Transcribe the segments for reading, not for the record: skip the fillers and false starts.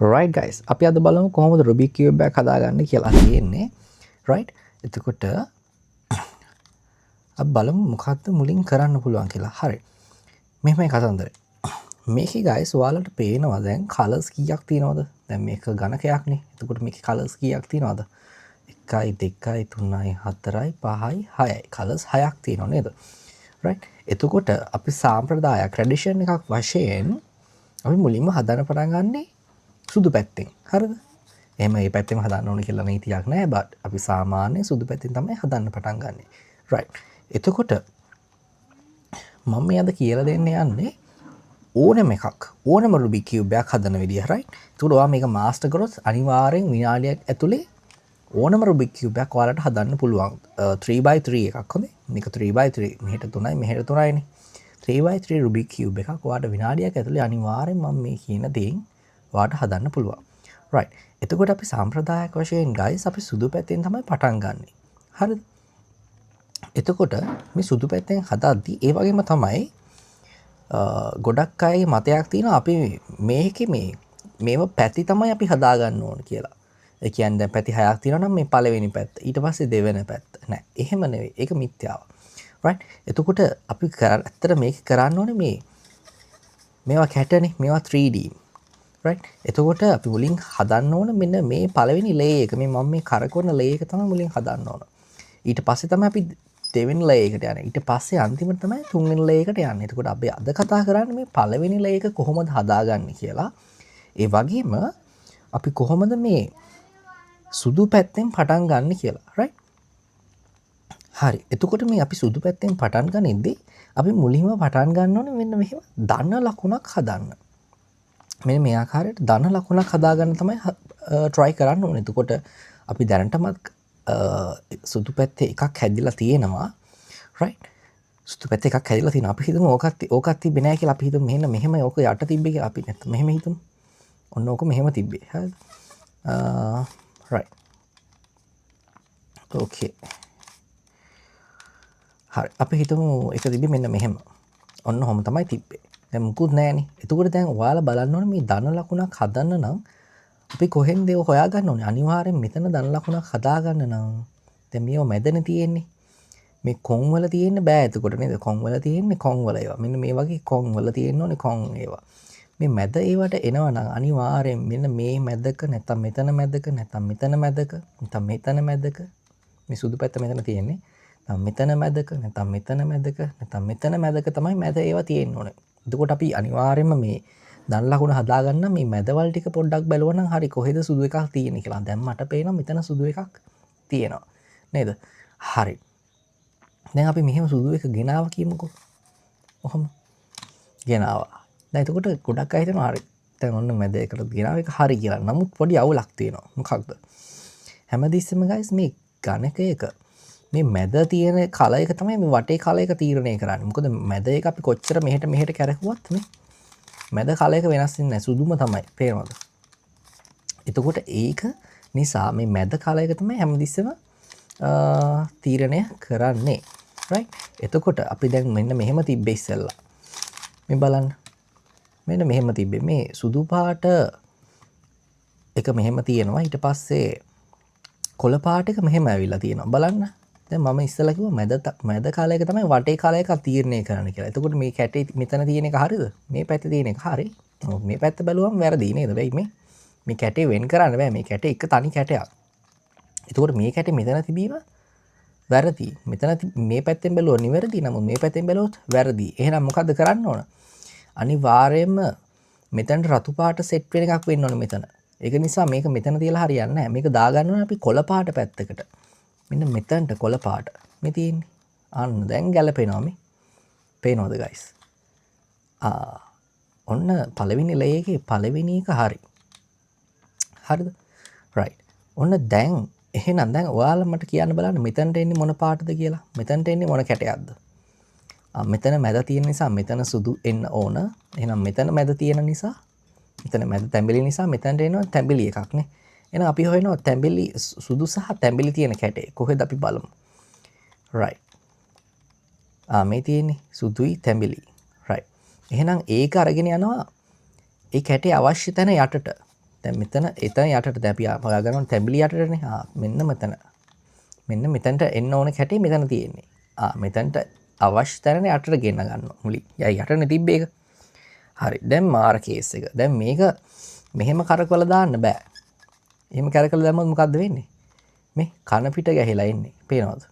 right guys අපි අද බලමු කොහොමද Rubik cube එකක් හදාගන්නේ කියලා තියෙන්නේ right එතකොට අපි බලමු මොකක්ද මුලින් කරන්න පුළුවන් කියලා හරි මෙහෙමයි කතන්දරේ මේකේ guys ඔයාලට පේනවා දැන් colors කීයක් තියෙනවද දැන් මේක ඝනකයක් නේ එතකොට මේකේ colors කීයක් තියෙනවද 1 2 3 4 5 6යි colors 6ක් තියෙනව නේද right එතකොට අපි සාම්ප්‍රදායික tradition එකක් වශයෙන් අපි මුලින්ම හදන්න පටන් ගන්නේ සුදු පැත්තෙන් හරිද එහෙම මේ පැත්තෙම හදන්න ඕනේ කියලා නීතියක් නැහැ but අපි සාමාන්‍ය සුදු පැත්තෙන් තමයි හදන්න පටන් ගන්නෙ right එතකොට මම මේ අද කියලා දෙන්න යන්නේ ඕනම එකක් ඕනම Rubik cube එකක් හදන විදිය right එතකොට ඔයා මේක master කරොත් අනිවාර්යෙන් විනාඩියක් ඇතුලේ ඕනම Rubik cube එකක් ඔයාලට හදන්න පුළුවන් 3x3 එකක් හොඳේ මේක 3x3 මෙහෙට 3යි මෙහෙට 3යිනේ 3x3 Rubik cube එකක් ඔයාලට විනාඩියක් ඇතුලේ අනිවාර්යෙන් මම මේ කියන දේෙන් ඔයාලට හදන්න පුළුවන් right එතකොට අපි සාම්ප්‍රදායික වශයෙන් guys අපි සුදු පැත්තෙන් තමයි පටන් ගන්නෙ හරිද එතකොට මේ සුදු පැත්තෙන් හදද්දි ඒ වගේම තමයි ගොඩක් අය මතයක් තියෙනවා අපි මේකේ මේව පැති තමයි අපි හදා ගන්න ඕන කියලා ඒ කියන්නේ දැන් පැති හයක් තියෙනවා නම් මේ පළවෙනි පැත්ත ඊට පස්සේ දෙවෙනි පැත්ත නෑ එහෙම නෙවෙයි ඒක මිත්‍යාව right එතකොට අපි ඇත්තට මේක කරන්න ඕනේ මේවා කැටනේ මේවා 3D right එතකොට අපි මුලින් හදන්න ඕන මෙන්න මේ පළවෙනි ලේයර් එක මේ මම මේ කරකවන ලේයර් එක තමයි මුලින් හදන්න ඕන ඊට පස්සේ තමයි අපි දෙවෙනි ලේයර් එකට යන්නේ ඊට පස්සේ අන්තිමට තමයි තුන්වෙනි ලේයර් එකට යන්නේ එතකොට අපි අද කතා කරන්නේ මේ පළවෙනි ලේයර් එක කොහොමද හදාගන්නේ කියලා ඒ වගේම අපි කොහොමද මේ සුදු පැත්තෙන් පටන් ගන්න කියලා right හරි එතකොට මේ අපි සුදු පැත්තෙන් පටන් ගනිද්දී අපි මුලින්ම පටන් ගන්න ඕනේ මෙන්න මෙහෙම ධන ලකුණක් හදන්න මෙන්න මේ ආකාරයට ධන ලකුණක් හදාගන්න තමයි try කරන්න ඕනේ. එතකොට අපි දැනටමත් සුදු පැත්තේ එකක් හැදිලා තියෙනවා. right? සුදු පැත්තේ එකක් හැදිලා තියෙනවා. අපි හිතමු ඕකත් තිබ්බේ නැහැ කියලා. අපි හිතමු මෙහෙම ඕක යට තිබ්බේ කියලා. අපි නැත්නම් මෙහෙම හිතමු. ඔන්න ඕක මෙහෙම තිබ්බේ. හරිද? right. okay. හරි. අපි හිතමු එක තිබ්බේ මෙන්න මෙහෙම. ඔන්න ඔහොම තමයි තිබ්බේ. දැන් මුකුත් නැහැනේ. එතකොට දැන් ඔයාලා බලන්න ඕනේ මේ ධන ලකුණක් හදන්න නම් අපි කොහෙන්ද ඒක හොයාගන්න ඕනේ? අනිවාර්යෙන් මෙතන ධන ලකුණක් හදාගන්න නම් දැන් මේව මැදනේ තියෙන්නේ. මේ කොන් වල තියෙන්න බෑ එතකොට නේද? කොන් වල තියෙන්නේ කොන් වල ඒවා. මෙන්න මේ වගේ කොන් වල තියෙන්න ඕනේ කොන් ඒවා. මේ මැද ඒවට එනවා නම් අනිවාර්යෙන් මෙන්න මේ මැදක නැත්නම් මෙතන මැදක නැත්නම් මෙතන මැදක නැත්නම් මෙතන මැදක මේ සුදු පැත්ත මෙතන තියෙන්නේ. නැත්නම් මෙතන මැදක නැත්නම් මෙතන මැදක නැත්නම් මෙතන මැදක තමයි මැද ඒවා තියෙන්න ඕනේ. එතකොට අපි අනිවාර්යයෙන්ම මේ ධන ලකුණ හදාගන්න මේ මැදවල් ටික පොඩ්ඩක් බලුවනම් හරි කොහෙද සුදු එකක් තියෙන්නේ කියලා. දැන් මට පේනවා මෙතන සුදු එකක් තියෙනවා. නේද? හරි. දැන් අපි මෙහෙම සුදු එක ගෙනාව කියමුකෝ. ඔහොම. ගෙනාවා. දැන් එතකොට ගොඩක් අය හිතනවා හරි. දැන් ඔන්න මැද එකට ගෙනාව එක හරි කියලා. නමුත් පොඩි අවුලක් තියෙනවා. මොකක්ද? හැමදෙස්සෙම guys මේ ඝනකයක මේ මැද තියෙන කල එක තමයි මේ වටේ කල එක තීරණය කරන්නේ. මොකද මැද එක අපි කොච්චර මෙහෙට කැරකුවත් මේ මැද කල එක වෙනස් වෙන්නේ නැහැ. සුදුම තමයි. පේනවද? එතකොට ඒක නිසා මේ මැද කල එක තමයි හැමතිස්සෙම තීරණය කරන්නේ. right? එතකොට අපි දැන් මෙන්න මෙහෙම තිබ්බේ ඉස්සෙල්ලා. මේ බලන්න. මෙන්න මෙහෙම තිබ්බේ. මේ සුදු පාට එක මෙහෙම තියෙනවා. ඊට පස්සේ කොළ පාට එක මෙහෙම ඇවිල්ලා තියෙනවා. බලන්න. දැන් මම ඉස්සෙල්ලා කිව්වා මැද කාලය එක තමයි වටේ කාලය එක තීරණය කරන්න කියලා. එතකොට මේ කැටේ මෙතන තියෙන එක හරියද? මේ පැත්තේ තියෙන එක හරි. මේ පැත්ත බැලුවම වැරදි නේද? වෙයි මේ කැටේ වෙන් කරන්න බෑ. මේ කැටේ එක තනි කැටයක්. එතකොට මේ කැටේ මෙතන තිබීම වැරදි. මෙතන මේ පැත්තෙන් බැලුවොත් නිවැරදි. නමුත් මේ පැත්තෙන් බැලුවොත් වැරදි. එහෙනම් මොකද්ද කරන්න ඕන? අනිවාර්යයෙන්ම මෙතනට රතු පාට සෙට් වෙන එකක් වෙන්න ඕන මෙතන. ඒක නිසා මේක මෙතන තියලා හරියන්නේ නැහැ. මේක දාගන්න ඕනේ අපි කොළ පාට පැත්තකට. මෙන්න මෙතනට කොළ පාට මේ තියෙන්නේ. අන්න දැන් ගැලපෙනවා මේ. පේනවද guys? ඔන්න පළවෙනි ලේයර් එකේ පළවෙනි එක හරි. හරිද? right. ඔන්න දැන් එහෙනම් දැන් ඔයාලා මට කියන්න බලන්න මෙතනට එන්නේ මොන පාටද කියලා. මෙතනට එන්නේ මොන කැටයක්ද? මෙතන මැද තියෙන නිසා මෙතන සුදු එන්න ඕන. එහෙනම් මෙතන මැද තියෙන නිසා මෙතන මැද තැඹිලි නිසා මෙතනට එනවා තැඹිලි එකක් නේ. එහෙනම් අපි හොයනවා තැඹිලි සුදු සහ තැඹිලි තියෙන කැටේ. කොහෙද අපි බලමු. right. මේ තියෙන්නේ සුදුයි තැඹිලි. right. එහෙනම් ඒක අරගෙන යනවා ඒ කැටේ අවශ්‍ය තැන යටට. දැන් මෙතන එතන යටට දැන් අපි හොයාගන්න තැඹිලි යටටනේ. මෙන්න මෙතන. මෙන්න මෙතනට එන්න ඕන කැටේ මෙතන තියෙන්නේ. මෙතනට අවශ්‍ය තැනනේ යටට ගෙන්න ගන්නවා මුලින්. යයි යටනේ තිබ්බේ ඒක. හරි. දැන් මාර කේස් එක. දැන් මේක මෙහෙම කරකවලා දාන්න බෑ. එහෙම කරකවලා දැම්මොත් මොකද්ද වෙන්නේ? මේ කන පිට ගැහිලා ඉන්නේ. පේනවද?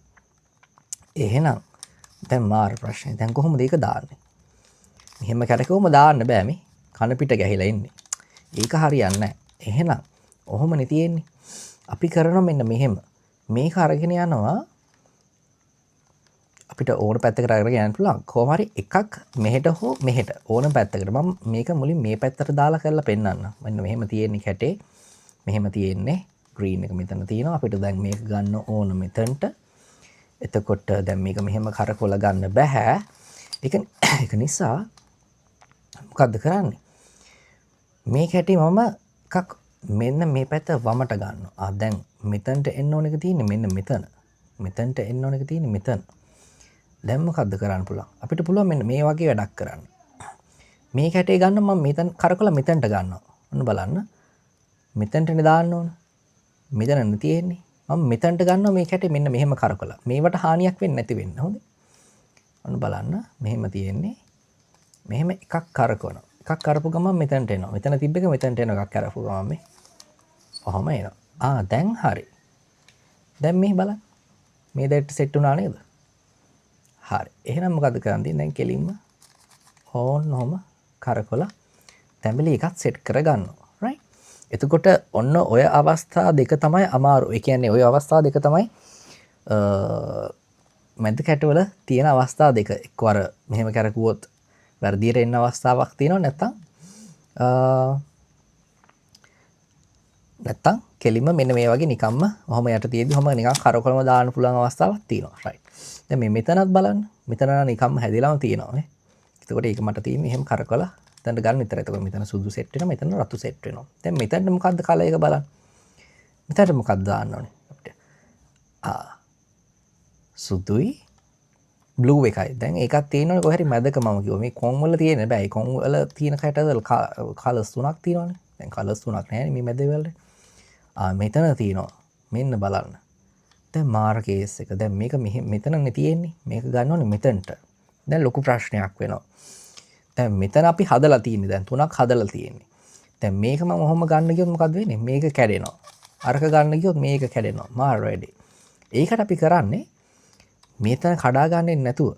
එහෙනම් දැන් මාර ප්‍රශ්නේ. දැන් කොහොමද ඒක දාන්නේ? මෙහෙම කරකවම දාන්න බෑ මේ. කන පිට ගැහිලා ඉන්නේ. ඒක හරියන්නේ නැහැ. එහෙනම් ඔහොමනේ තියෙන්නේ. අපි කරනවා මෙන්න මෙහෙම. මේක අරගෙන යනවා අපිට ඕන පැත්තකට අරගෙන යන්න පුළුවන්. කොහොම හරි එකක් මෙහෙට හෝ මෙහෙට ඕන පැත්තකට. මම මේක මුලින් මේ පැත්තට දාලා කරලා පෙන්නන්න. මෙන්න මෙහෙම තියෙන්නේ කැටේ. මෙහෙම තියෙන්නේ green එක මෙතන තියෙනවා. අපිට දැන් මේක ගන්න ඕන මෙතනට. එතකොට දැන් මේක මෙහෙම කරකවලා ගන්න බෑ. ඒක නිසා මොකද්ද කරන්නේ? මේ කැටි මම එකක් මෙන්න මේ පැත්ත වමට ගන්නවා. දැන් මෙතනට එන්න ඕන එක තියෙන්නේ මෙන්න මෙතන. මෙතනට එන්න ඕන එක තියෙන්නේ මෙතන. දැන් මොකද්ද කරන්න පුළුවන්? අපිට පුළුවන් මෙන්න මේ වගේ වැඩක් කරන්න. මේ කැටේ ගන්න මම මෙතන කරකවලා මෙතනට ගන්නවා. ඔන්න බලන්න. මෙතනටනේ දාන්න ඕන. මෙතනනේ තියෙන්නේ. මම මෙතනට ගන්නවා මේ කැටේ මෙන්න මෙහෙම කරකවලා. මේවට හානියක් වෙන්නේ නැති වෙන්න. හොඳේ. ඔන්න බලන්න. මෙහෙම තියෙන්නේ. මෙහෙම එකක් කරකවනවා. එකක් කරපු ගමන් මෙතනට එනවා. මෙතන තිබ්බ එක මෙතනට එනවා. එකක් කරපු ගමන් මේ. ඔහොම එනවා. දැන් හරි. දැන් මේ බලන්න. මේ දෙයට සෙට් වුණා නේද? හරි. එහෙනම් මොකද කරන්නේ? දැන් කෙලින්ම ඕනෝම කරකවලා තැඹිලි එකක් සෙට් කරගන්නවා. right? එතකොට ඔන්න ඔය අවස්ථා දෙක තමයි අමාරු. ඒ කියන්නේ ඔය අවස්ථා දෙක තමයි මැද කැටවල තියෙන අවස්ථා දෙක. එක්වර මෙහෙම කරකුවොත් වැරදියට එන්න අවස්ථාවක් තියෙනවා. නැත්තම් කෙලින්ම මෙන්න මේ වගේ නිකම්ම ඔහොම යට තියෙද්දි ඔහොම නිකන් කරකවලම දාන්න පුළුවන් අවස්ථාවක් තියෙනවා. right? දැන් මේ මෙතනත් බලන්න. මෙතන නිකම්ම හැදිලාම තියෙනවා නේ. එතකොට ඒක මට තියෙන්නේ එහෙම කරකවලා එතනට ගන්න විතරයි. එතකොට මෙතන සුදු සෙට් වෙනවා. මෙතන රතු සෙට් වෙනවා. දැන් මෙතනට මොකද්ද කලර් එක බලන්න. මෙතනට මොකක්ද දාන්න ඕනේ අපිට? සුදුයි බ්ලූ එකයි. දැන් ඒකත් තියෙනවනේ කොහේ හරි මැදක මම කිව්වා. මේ කොන් වල තියෙන බෑ. ඒ කොන් වල තියෙන කැටවල කලර්ස් තුනක් තියෙනවනේ. දැන් කලර්ස් තුනක් නැහැ මේ මැද වල. මෙතන තියෙනවා. මෙන්න බලන්න. දැන් මාර කේස් එක. දැන් මේක මෙතනනේ තියෙන්නේ. මේක ගන්න ඕනේ මෙතනට. දැන් ලොකු ප්‍රශ්නයක් වෙනවා. දැන් මෙතන අපි හදලා තියෙන්නේ. දැන් තුනක් හදලා තියෙන්නේ. දැන් මේක මම ඔහොම ගන්න ගියොත් මොකද වෙන්නේ? මේක කැඩෙනවා. අරක ගන්න ගියොත් මේක කැඩෙනවා. මාර වැඩි. ඒකට අපි කරන්නේ මෙතන කඩා ගන්නෙ නැතුව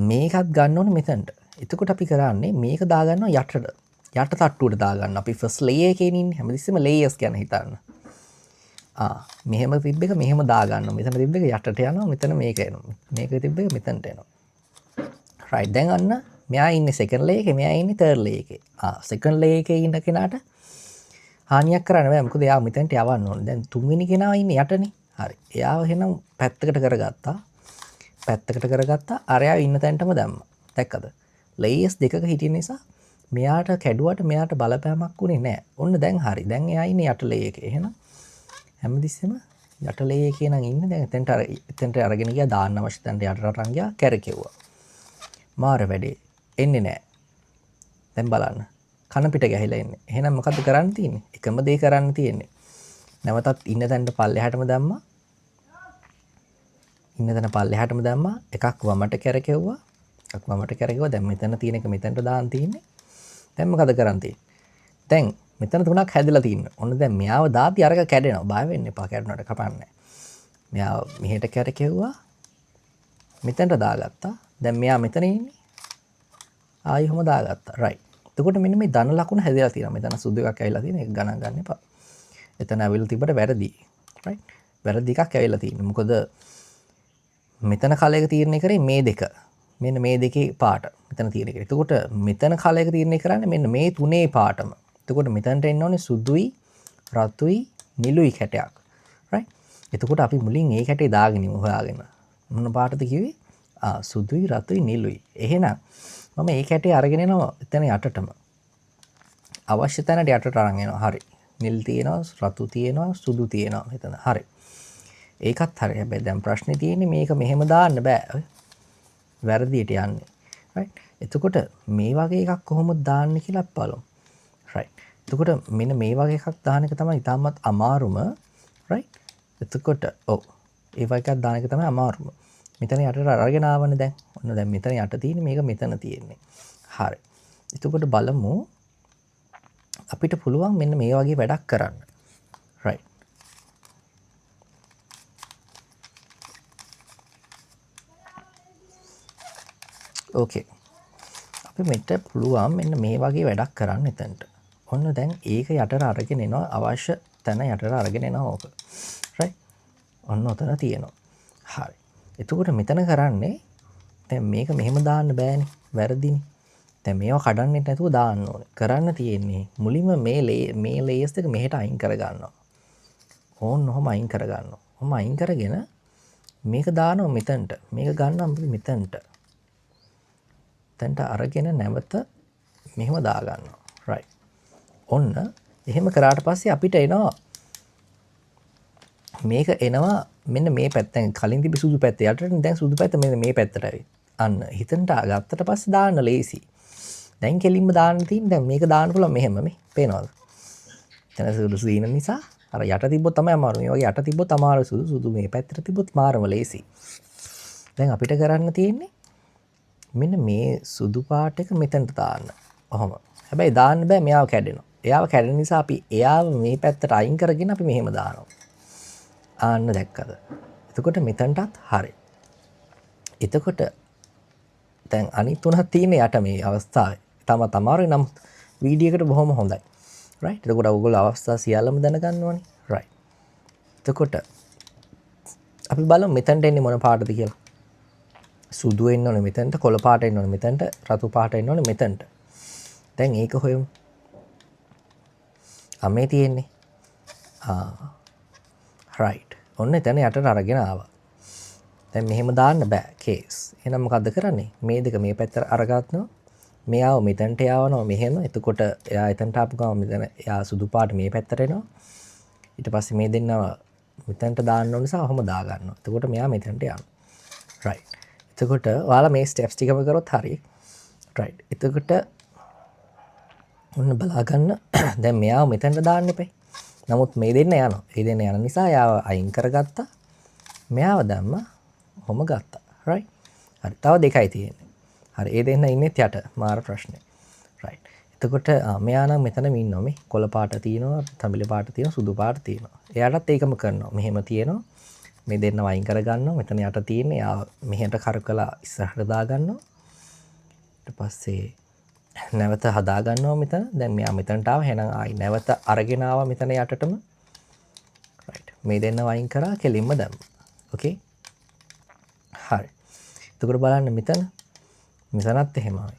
මේකත් ගන්න ඕනේ මෙතනට. එතකොට අපි කරන්නේ මේක දාගන්නවා යටට. යට තට්ටුවට දාගන්න. අපි ෆස්ට් ලේයර් එකේ ඉන්නේ. හැමතිස්සෙම ලේයර්ස් ගැන හිතන්න. මෙහෙම තිබ්බ එක මෙහෙම දාගන්න. මෙතන තිබ්බ එක යටට යනවා. මෙතන මේක එනවා. මේක තිබ්බ එක මෙතනට එනවා. right. දැන් අන්න මෙයා ඉන්නේ සෙකන්ඩ් ලේයර් එකේ. මෙයා ඉන්නේ තර්ඩ් ලේයර් එකේ. සෙකන්ඩ් ලේයර් එකේ ඉන්න කෙනාට හානියක් කරන්න බෑ. මොකද එයා මෙතනට යවන්න ඕනේ. දැන් තුන්වෙනි කෙනා ඉන්නේ යටනේ. හරි. එයාව එහෙනම් පැත්තකට කරගත්තා. පැත්තකට කරගත්තා. අරයා ඉන්න තැනටම දැම්මා. දැක්කද? ලේයර්ස් දෙකක හිටින නිසා මෙයාට කැඩුවට මෙයාට බලපෑමක් උනේ නැහැ. ඔන්න දැන් හරි. දැන් එයා ඉන්නේ යට ලේයර් එකේ. එහෙනම් හැමතිස්සෙම යට ලේයර් එකේ නම් ඉන්නේ. දැන් එතෙන්ට අරගෙන ගියා දාන්න අවශ්‍ය තැනට යටට අරන් ගියා කැරකෙව්වා. මාර වැඩේ එන්නේ නැහැ. දැන් බලන්න. කන පිට ගැහිලා ඉන්නේ. එහෙනම් මොකද්ද කරන්න තියෙන්නේ? එකම දේ කරන්න තියෙන්නේ. නැවතත් ඉන්න තැනට පල්ලෙහාටම දැම්මා. ඉන්න තැන පල්ලෙහාටම දැම්මා. එකක් වමට කැරකෙව්වා. එකක් වමට කැරකෙව්වා. දැන් මෙතන තියෙන එක මෙතනට දාන්න තියෙන්නේ. දැන් මොකද කරන්න තියෙන්නේ? දැන් මෙතන තුනක් හැදලා තියෙනවා. ඔන්න දැන් මෙයාව දාපි අරක කැඩෙනවා. බය වෙන්න එපා. කැඩුණාට කපන්නේ. මෙයාව මෙහෙට කැරකෙව්වා. මෙතනට දාගත්තා. දැන් මෙයා මෙතන ඉන්නේ. ආයෙ ඔහම දාගත්තා. right. එතකොට මෙන්න මේ ධන ලකුණ හැදලා තියෙනවා. මෙතන සුදු එකක් ඇවිල්ලා තියෙන එක ගණන් ගන්න එපා. එතන ඇවිල්ලා තිබ්බට වැරදි. right. වැරදි එකක් ඇවිල්ලා තියෙනවා. මොකද මෙතන කල එක තීරණය කරේ මේ දෙක. මෙන්න මේ දෙකේ පාට. මෙතන තියෙන එක. එතකොට මෙතන කල එක තීරණය කරන්නේ මෙන්න මේ තුනේ පාටම. එතකොට මෙතනට එන්න ඕනේ සුදුයි, රතුයි, නිලුයි කැටයක්. right. එතකොට අපි මුලින් ඒ කැටේ දාගෙන ඉමු හොයාගෙන. මොන පාටද කිව්වේ? සුදුයි, රතුයි, නිලුයි. එහෙනම් මම ඒ කැටේ අරගෙන එනවා එතන යටටම. අවශ්‍ය තැනට යටට අරන් එනවා. හරි. නිල් තියෙනවා, රතු තියෙනවා, සුදු තියෙනවා මෙතන. හරි. ඒකත් හරි. හැබැයි දැන් ප්‍රශ්නේ තියෙන්නේ මේක මෙහෙම දාන්න බෑ. වැරදියට යන්නේ. right. එතකොට මේ වගේ එකක් කොහොමද දාන්නේ කියලා බලමු. right. එතකොට මෙන්න මේ වගේ එකක් දාන එක තමයි ඉතාමත් අමාරුම right එතකොට ඔව් ඒ වගේ එකක් දාන එක තමයි අමාරුම මෙතන යටට අරගෙන ආවනේ දැන් ඔන්න දැන් මෙතන යට තියෙන්නේ මේක මෙතන තියෙන්නේ හරි එතකොට බලමු අපිට පුළුවන් මෙන්න මේ වගේ වැඩක් කරන්න right okay අපි මෙතන පුළුවන් මෙන්න මේ වගේ වැඩක් කරන්න එතනට ඔන්න දැන් ඒක යටට අරගෙන එනවා අවශ්‍ය තැන යටට අරගෙන එනවා ඕක. right? ඔන්න ඔතන තියෙනවා. හරි. එතකොට මෙතන කරන්නේ දැන් මේක මෙහෙම දාන්න බෑනේ. වැරදිනේ. දැන් මේවා කඩන්නෙත් නැතුව දාන්න ඕනේ. කරන්න තියෙන්නේ මුලින්ම මේ ලේයර්ස් එක මෙහෙට අයින් කර ගන්නවා. ඕන්න ඔහම අයින් කර ගන්නවා. ඔහම අයින් කරගෙන මේක දානවා මෙතනට. මේක ගන්නවා අපි මෙතනට. තැන්ට අරගෙන නැවත මෙහෙම දා ගන්නවා. right. ඔන්න එහෙම කරාට පස්සේ අපිට එනවා මේක එනවා මෙන්න මේ පැත්තෙන් කලින් තිබි සුදු පැත්ත යටට දැන් සුදු පැත්ත මෙන්න මේ පැත්තට ඇවිත් අන්න හිතන්ට ගත්තට පස්සේ දාන්න ලේසි දැන් කෙලින්ම දාන්න තියෙන දැන් මේක දාන්න පුළුවන් මෙහෙම මේ පේනවද එතන සුදු සීන නිසා අර යට තිබ්බොත් තමයි අමාරු මේ වගේ යට තිබ්බොත් අමාරු සුදු මේ පැත්තට තිබ්බොත් මාරම ලේසි දැන් අපිට කරන්න තියෙන්නේ මෙන්න මේ සුදු පාට එක මෙතනට දාන්න ඔහොම හැබැයි දාන්න බෑ මෙයාව කැඩෙනවා එයාව කැඩෙන නිසා අපි එයාව මේ පැත්තට අයින් කරගෙන අපි මෙහෙම දානවා. ආන්න දැක්කද? එතකොට මෙතනටත් හරි. එතකොට දැන් අනිත් තුනක් තියෙන යට මේ අවස්ථාවේ. තාමත් අමාරුයි නම් වීඩියෝ එකට බොහොම හොඳයි. right? එතකොට ඔයගොල්ලෝ අවස්ථා සියල්ලම දැනගන්න ඕනේ. right. එතකොට අපි බලමු මෙතනට එන්නේ මොන පාටද කියලා. සුදු එන්න ඕනේ මෙතනට, කොළ පාට එන්න ඕනේ මෙතනට, රතු පාට එන්න ඕනේ මෙතනට. දැන් ඒක හොයමු. මේ තියෙන්නේ right ඔන්න එතන යටට අරගෙන ආවා දැන් මෙහෙම දාන්න බෑ කේස් එහෙනම් මොකද්ද කරන්නේ මේ දෙක මේ පැත්තට අරගන්නවා මෙයාව මෙතනට යවනවා මෙහෙම එතකොට එයා එතනට ආපු ගමන් මෙතන එයා සුදු පාට මේ පැත්තට එනවා ඊට පස්සේ මේ දෙන්නව මෙතනට දාන්න ඕන නිසා ඔහොම දා ගන්නවා එතකොට මෙයා මෙතනට යනවා right එතකොට ඔයාලා මේ ස්ටෙප්ස් ටිකම කරොත් හරියි right එතකොට ඔන්න බලා ගන්න දැන් මෙයාව මෙතනට දාන්න එපේ. නමුත් මේ දෙන්න යනවා. ඒ දෙන්න යන නිසා යාව අයින් කරගත්තා. මෙයාව දැම්ම ඔහොම ගත්තා. right? හරි. තව දෙකයි තියෙන්නේ. හරි. ඒ දෙන්න ඉන්නේ යට. මාර ප්‍රශ්නේ. right. එතකොට මෙයා නම් මෙතනම ඉන්නවා මේ. කොළ පාට තියෙනවා, තමිල පාට තියෙනවා, සුදු පාට තියෙනවා. එයාටත් ඒකම කරනවා. මෙහෙම තියෙනවා. මේ දෙන්න වයින් කරගන්නවා. මෙතන යට තියෙන්නේ. යා මෙහෙට කරකලා ඉස්සරහට දා ගන්නවා. ඊට පස්සේ නැවත හදා ගන්නවා මෙතන දැන් මෙයා මෙතනට ආව එහෙනම් ආයි නැවත අරගෙන ආවා මෙතන යටටම right මේ දෙන්න වයින් කරා කෙලින්ම දැම්මා okay හරි එතකොට බලන්න මෙතනත් එහෙමයි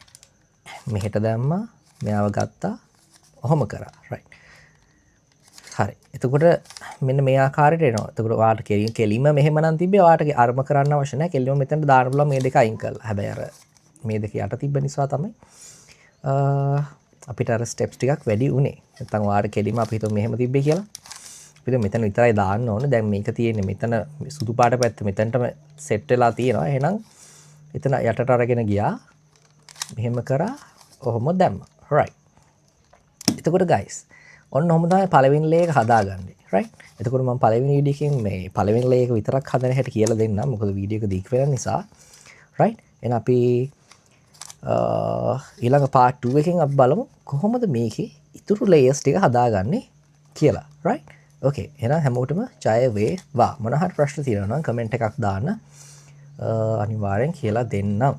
මෙහෙට දැම්මා මෙයාව ගත්තා ඔහොම කරා right හරි එතකොට මෙන්න මේ ආකාරයට එනවා එතකොට ඔයාලට කෙලින්ම මෙහෙම නම් තිබ්බේ ඔයාලට අරම කරන්න අවශ්‍ය නැහැ කෙලින්ම මෙතනට දාන්න පුළුවන් මේ දෙක අයින් කරලා හැබැයි අර මේ දෙක යට තිබ්බ නිසා තමයි අපිට අර ස්ටෙප්ස් ටිකක් වැඩි උනේ. නැත්නම් වාර කෙලිම අපි හිතුව මෙහෙම තිබ්බේ කියලා. අපිට මෙතන විතරයි දාන්න ඕනේ. දැන් මේක තියෙන්නේ මෙතන සුදු පාට පැත්ත මෙතනටම සෙට් වෙලා තියෙනවා. එහෙනම් එතන යටට අරගෙන ගියා. මෙහෙම කරා. ඔහොම දැම්මා. right. එතකොට guys ඔන්න ඔහොම තමයි පළවෙනි ලේ එක හදාගන්නේ. right. එතකොට මම පළවෙනි වීඩියෝ එකෙන් මේ පළවෙනි ලේ එක විතරක් හදන හැටි කියලා දෙන්නම්. මොකද වීඩියෝ එක දීක් වෙන නිසා. right. එහෙනම් අපි ඊළඟ part 2 එකෙන් අපි බලමු කොහොමද මේකේ ඉතුරු layers ටික හදාගන්නේ කියලා right okay එහෙනම් හැමෝටම ජය වේවා මොන හරි ප්‍රශ්න තියෙනවා නම් කමෙන්ට් එකක් දාන්න අනිවාර්යෙන් කියලා දෙන්නම්